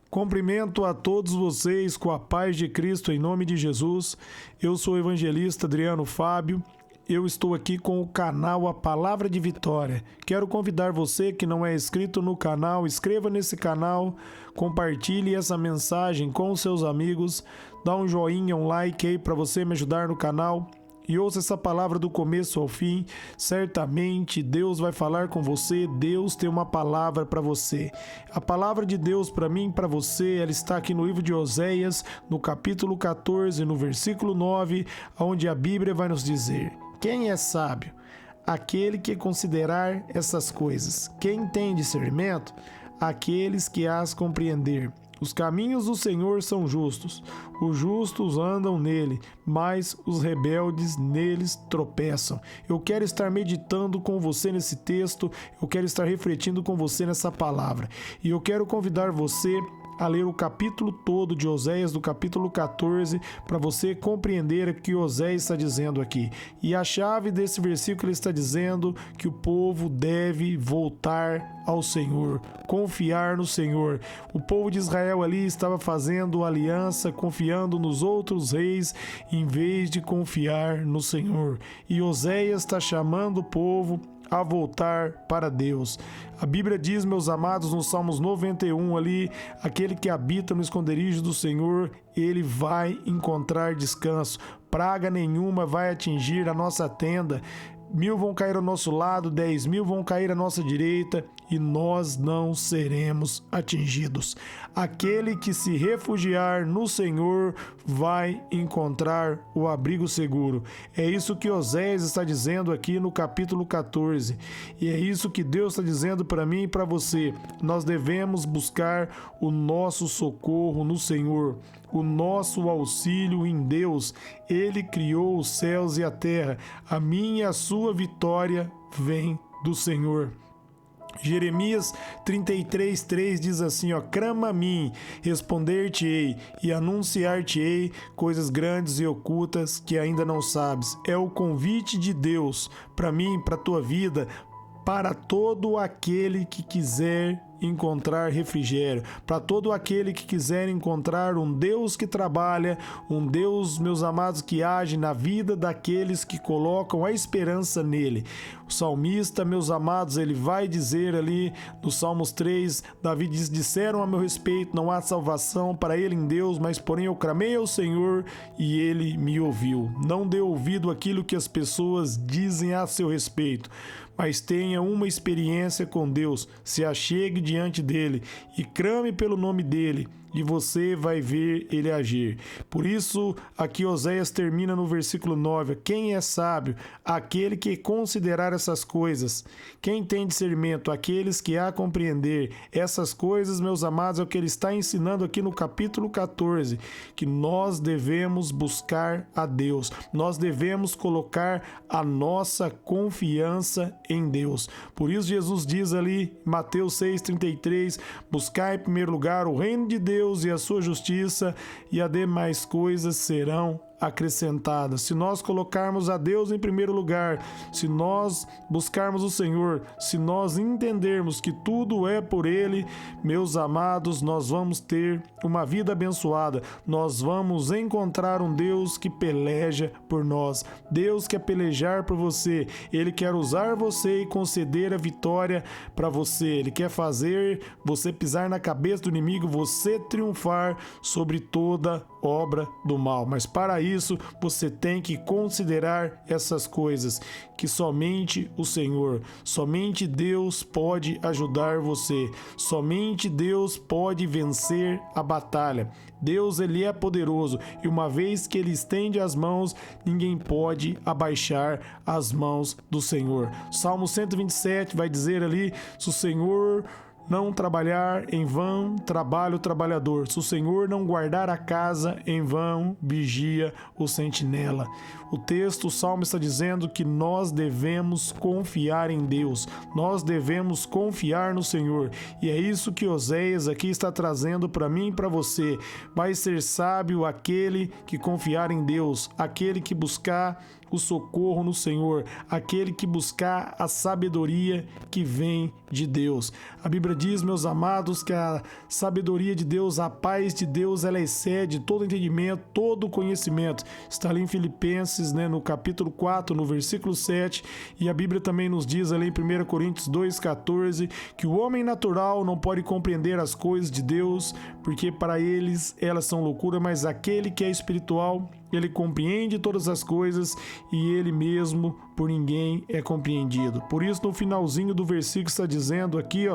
Cumprimento a todos vocês com a paz de Cristo em nome de Jesus. Eu sou o evangelista Adriano Fábio. Eu estou aqui com o canal A Palavra de Vitória. Quero convidar você que não é inscrito no canal, inscreva nesse canal, compartilhe essa mensagem com os seus amigos, dá um joinha, um like aí para você me ajudar no canal. E ouça essa palavra do começo ao fim. Certamente Deus vai falar com você. Deus tem uma palavra para você. A palavra de Deus para mim e para você, ela está aqui no livro de Oséias, no capítulo 14, no versículo 9, onde a Bíblia vai nos dizer: quem é sábio? Aquele que considerar essas coisas. Quem tem discernimento? Aqueles que as compreender. Os caminhos do Senhor são justos, os justos andam nele, mas os rebeldes neles tropeçam. Eu quero estar meditando com você nesse texto, eu quero estar refletindo com você nessa palavra. E eu quero convidar você a ler o capítulo todo de Oséias, do capítulo 14, para você compreender o que Oséias está dizendo aqui. E a chave desse versículo, ele está dizendo que o povo deve voltar ao Senhor, confiar no Senhor. O povo de Israel ali estava fazendo aliança, confiando nos outros reis, em vez de confiar no Senhor. E Oséias está chamando o povo a voltar para Deus. A Bíblia diz, meus amados, no Salmos 91 ali, aquele que habita no esconderijo do Senhor, ele vai encontrar descanso. Praga nenhuma vai atingir a nossa tenda. 1.000 vão cair ao nosso lado, 10.000 vão cair à nossa direita e nós não seremos atingidos. Aquele que se refugiar no Senhor vai encontrar o abrigo seguro. É isso que Oséias está dizendo aqui no capítulo 14. E é isso que Deus está dizendo para mim e para você. Nós devemos buscar o nosso socorro no Senhor, o nosso auxílio em Deus. Ele criou os céus e a terra. A minha e a sua vitória vem do Senhor. Jeremias 33:3 diz assim, clama a mim, responder-te-ei e anunciar-te-ei coisas grandes e ocultas que ainda não sabes. É o convite de Deus para mim, para a tua vida, para todo aquele que quiser encontrar refrigério, para todo aquele que quiser encontrar um Deus que trabalha, um Deus, meus amados, que age na vida daqueles que colocam a esperança nele. O salmista, meus amados, ele vai dizer ali no Salmos 3, Davi diz, disseram a meu respeito, não há salvação para ele em Deus, mas porém eu clamei ao Senhor e ele me ouviu. Não dê ouvido àquilo que as pessoas dizem a seu respeito, mas tenha uma experiência com Deus, se achegue diante dele e clame pelo nome dele, e você vai ver ele agir. Por isso, aqui Oséias termina no versículo 9, quem é sábio? Aquele que considerar essas coisas. Quem tem discernimento? Aqueles que a compreender. Essas coisas, meus amados, é o que ele está ensinando aqui no capítulo 14, que nós devemos buscar a Deus. Nós devemos colocar a nossa confiança em Deus. Por isso Jesus diz ali, Mateus 6:33, buscar em primeiro lugar o reino de Deus e a sua justiça, e as demais coisas serão acrescentadas. Se nós colocarmos a Deus em primeiro lugar, se nós buscarmos o Senhor, se nós entendermos que tudo é por Ele, meus amados, nós vamos ter uma vida abençoada. Nós vamos encontrar um Deus que peleja por nós. Deus quer pelejar por você. Ele quer usar você e conceder a vitória para você. Ele quer fazer você pisar na cabeça do inimigo, você triunfar sobre toda obra do mal. Mas para isso, você tem que considerar essas coisas, que somente o Senhor, somente Deus pode ajudar você, somente Deus pode vencer a batalha. Deus, ele é poderoso, e uma vez que ele estende as mãos, ninguém pode abaixar as mãos do Senhor. Salmo 127 vai dizer ali, se o Senhor não trabalhar, em vão trabalha o trabalhador. Se o Senhor não guardar a casa, em vão vigia o sentinela. O texto, o Salmo está dizendo que nós devemos confiar em Deus. Nós devemos confiar no Senhor. E é isso que Oséias aqui está trazendo para mim e para você. Vai ser sábio aquele que confiar em Deus, aquele que buscar o socorro no Senhor, aquele que buscar a sabedoria que vem de Deus. A Bíblia diz, meus amados, que a sabedoria de Deus, a paz de Deus, ela excede todo entendimento, todo conhecimento. Está ali em Filipenses, no capítulo 4, no versículo 7, e a Bíblia também nos diz ali em 1 Coríntios 2,14, que o homem natural não pode compreender as coisas de Deus, porque para eles elas são loucura, mas aquele que é espiritual, ele compreende todas as coisas e ele mesmo por ninguém é compreendido. Por isso, no finalzinho do versículo está dizendo aqui,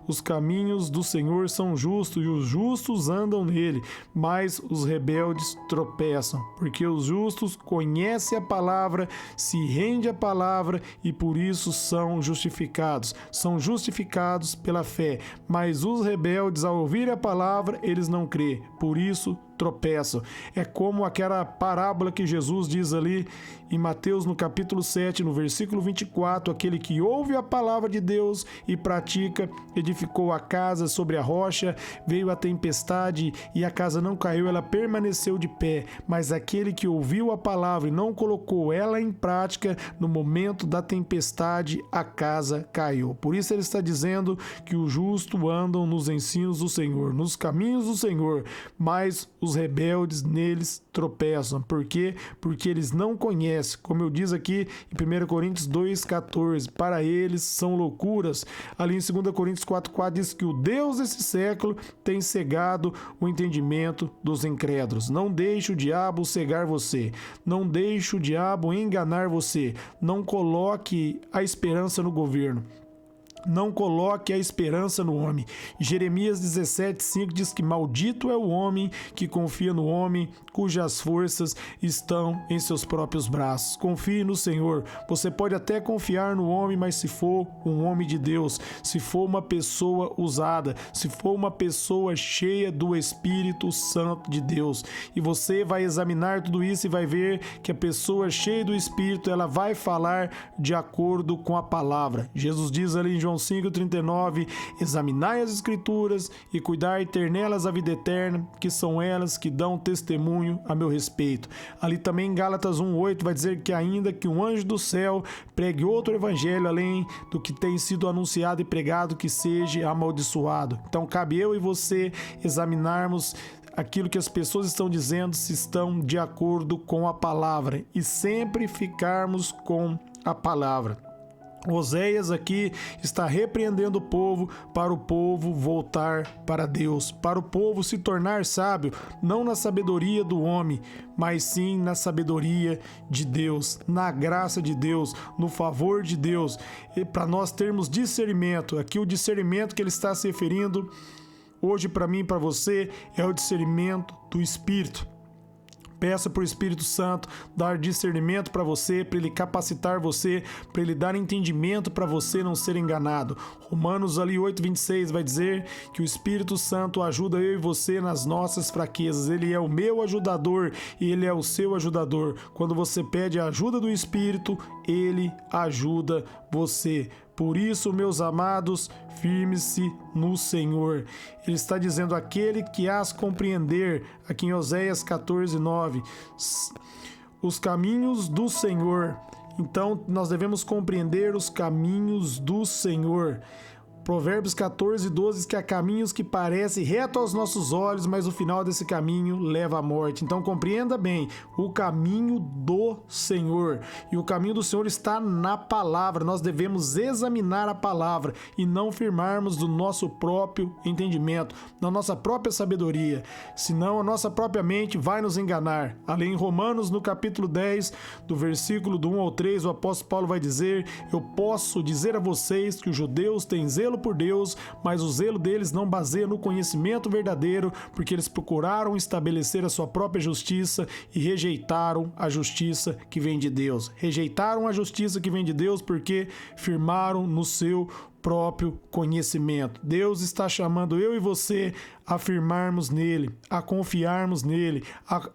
os caminhos do Senhor são justos e os justos andam nele, mas os rebeldes tropeçam, porque os justos conhecem a palavra, se rendem à palavra e por isso são justificados. São justificados pela fé, mas os rebeldes, ao ouvir a palavra, eles não crêem, por isso tropeçam. É como aquela parábola que Jesus diz ali em Mateus, no capítulo 7, no versículo 24, aquele que ouve a palavra de Deus e pratica, edificou a casa sobre a rocha, veio a tempestade e a casa não caiu, ela permaneceu de pé, mas aquele que ouviu a palavra e não colocou ela em prática, no momento da tempestade, a casa caiu. Por isso ele está dizendo que os justos andam nos ensinos do Senhor, nos caminhos do Senhor, mas os rebeldes neles tropeçam. Por quê? Porque eles não conhecem, como eu diz aqui em 1 Coríntios 2,14, para eles são loucuras. Ali em 2 Coríntios 4,4 diz que o Deus desse século tem cegado o entendimento dos incrédulos. Não deixe o diabo cegar você, não deixe o diabo enganar você, não coloque a esperança no governo. Não coloque a esperança no homem. Jeremias 17,5 diz que maldito é o homem que confia no homem, cujas forças estão em seus próprios braços. Confie no Senhor. Você pode até confiar no homem, mas se for um homem de Deus, se for uma pessoa usada, se for uma pessoa cheia do Espírito Santo de Deus, e você vai examinar tudo isso e vai ver que a pessoa cheia do Espírito, ela vai falar de acordo com a palavra. Jesus diz ali em João 5,39, examinai as Escrituras e cuidai ter nelas a vida eterna, que são elas que dão testemunho a meu respeito. Ali também em Gálatas 1,8 vai dizer que ainda que um anjo do céu pregue outro evangelho além do que tem sido anunciado e pregado, que seja amaldiçoado. Então cabe eu e você examinarmos aquilo que as pessoas estão dizendo, se estão de acordo com a palavra, e sempre ficarmos com a palavra. Oséias aqui está repreendendo o povo para o povo voltar para Deus, para o povo se tornar sábio, não na sabedoria do homem, mas sim na sabedoria de Deus, na graça de Deus, no favor de Deus, e para nós termos discernimento. Aqui o discernimento que ele está se referindo hoje para mim e para você é o discernimento do Espírito. Peça para o Espírito Santo dar discernimento para você, para ele capacitar você, para ele dar entendimento para você não ser enganado. Romanos ali 8,26 vai dizer que o Espírito Santo ajuda eu e você nas nossas fraquezas. Ele é o meu ajudador e ele é o seu ajudador. Quando você pede a ajuda do Espírito, ele ajuda você. Por isso, meus amados, firme-se no Senhor. Ele está dizendo, aquele que hás compreender, aqui em Oséias 14,9, os caminhos do Senhor. Então, nós devemos compreender os caminhos do Senhor. Provérbios 14,12 diz que há caminhos que parecem reto aos nossos olhos, mas o final desse caminho leva à morte. Então compreenda bem, o caminho do Senhor. E o caminho do Senhor está na palavra. Nós devemos examinar a palavra e não firmarmos do nosso próprio entendimento, na nossa própria sabedoria. Senão a nossa própria mente vai nos enganar. Ali em Romanos, no capítulo 10, do versículo do 1 ao 3, o apóstolo Paulo vai dizer, eu posso dizer a vocês que os judeus têm zelo por Deus, mas o zelo deles não baseia no conhecimento verdadeiro, porque eles procuraram estabelecer a sua própria justiça e rejeitaram a justiça que vem de Deus. Rejeitaram a justiça que vem de Deus porque firmaram no seu próprio conhecimento. Deus está chamando eu e você a firmarmos nele, a confiarmos nele,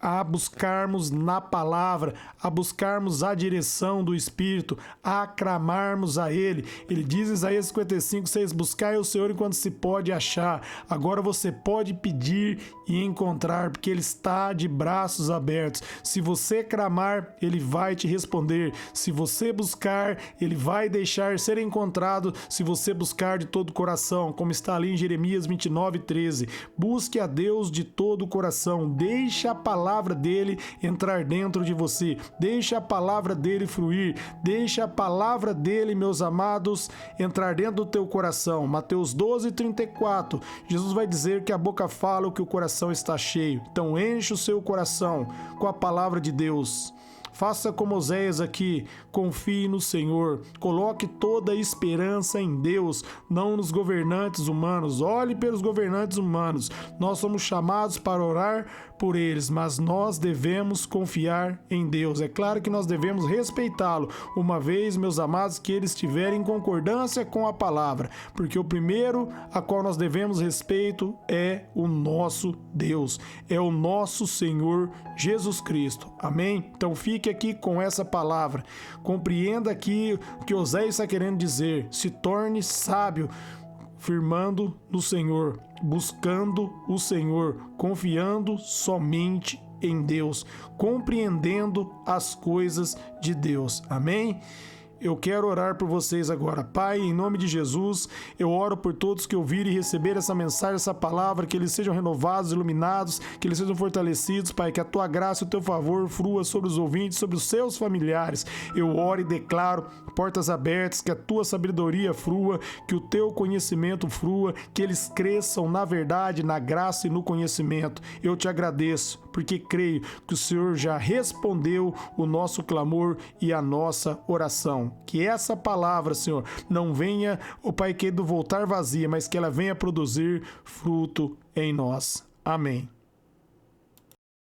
a buscarmos na palavra, a buscarmos a direção do Espírito, a clamarmos a ele. Ele diz em Isaías 55:6: buscai o Senhor enquanto se pode achar. Agora você pode pedir e encontrar, porque ele está de braços abertos. Se você clamar, ele vai te responder. Se você buscar, ele vai deixar ser encontrado, se você buscar de todo o coração, como está ali em Jeremias 29:13. Busque a Deus de todo o coração, deixe a palavra dele entrar dentro de você, deixe a palavra dele fluir, deixe a palavra dele, meus amados, entrar dentro do teu coração. Mateus 12:34, Jesus vai dizer que a boca fala o que o coração está cheio. Então enche o seu coração com a palavra de Deus. Faça como Oséias aqui, confie no Senhor, coloque toda a esperança em Deus, não nos governantes humanos. Olhe pelos governantes humanos, nós somos chamados para orar por eles, mas nós devemos confiar em Deus. É claro que nós devemos respeitá-lo, uma vez, meus amados, que eles estiverem em concordância com a palavra, porque o primeiro a qual nós devemos respeito é o nosso Deus, é o nosso Senhor Jesus Cristo. Amém? Então fique aqui com essa palavra, compreenda aqui o que Oséias está querendo dizer, se torne sábio, firmando no Senhor, buscando o Senhor, confiando somente em Deus, compreendendo as coisas de Deus. Amém? Eu quero orar por vocês agora. Pai, em nome de Jesus, eu oro por todos que ouvirem e receberem essa mensagem, essa palavra, que eles sejam renovados, iluminados, que eles sejam fortalecidos, Pai, que a Tua graça e o Teu favor flua sobre os ouvintes, sobre os seus familiares. Eu oro e declaro portas abertas, que a Tua sabedoria flua, que o Teu conhecimento flua, que eles cresçam na verdade, na graça e no conhecimento. Eu te agradeço, porque creio que o Senhor já respondeu o nosso clamor e a nossa oração. Que essa palavra, Senhor, não venha, ó Pai querido, voltar vazia, mas que ela venha produzir fruto em nós. Amém.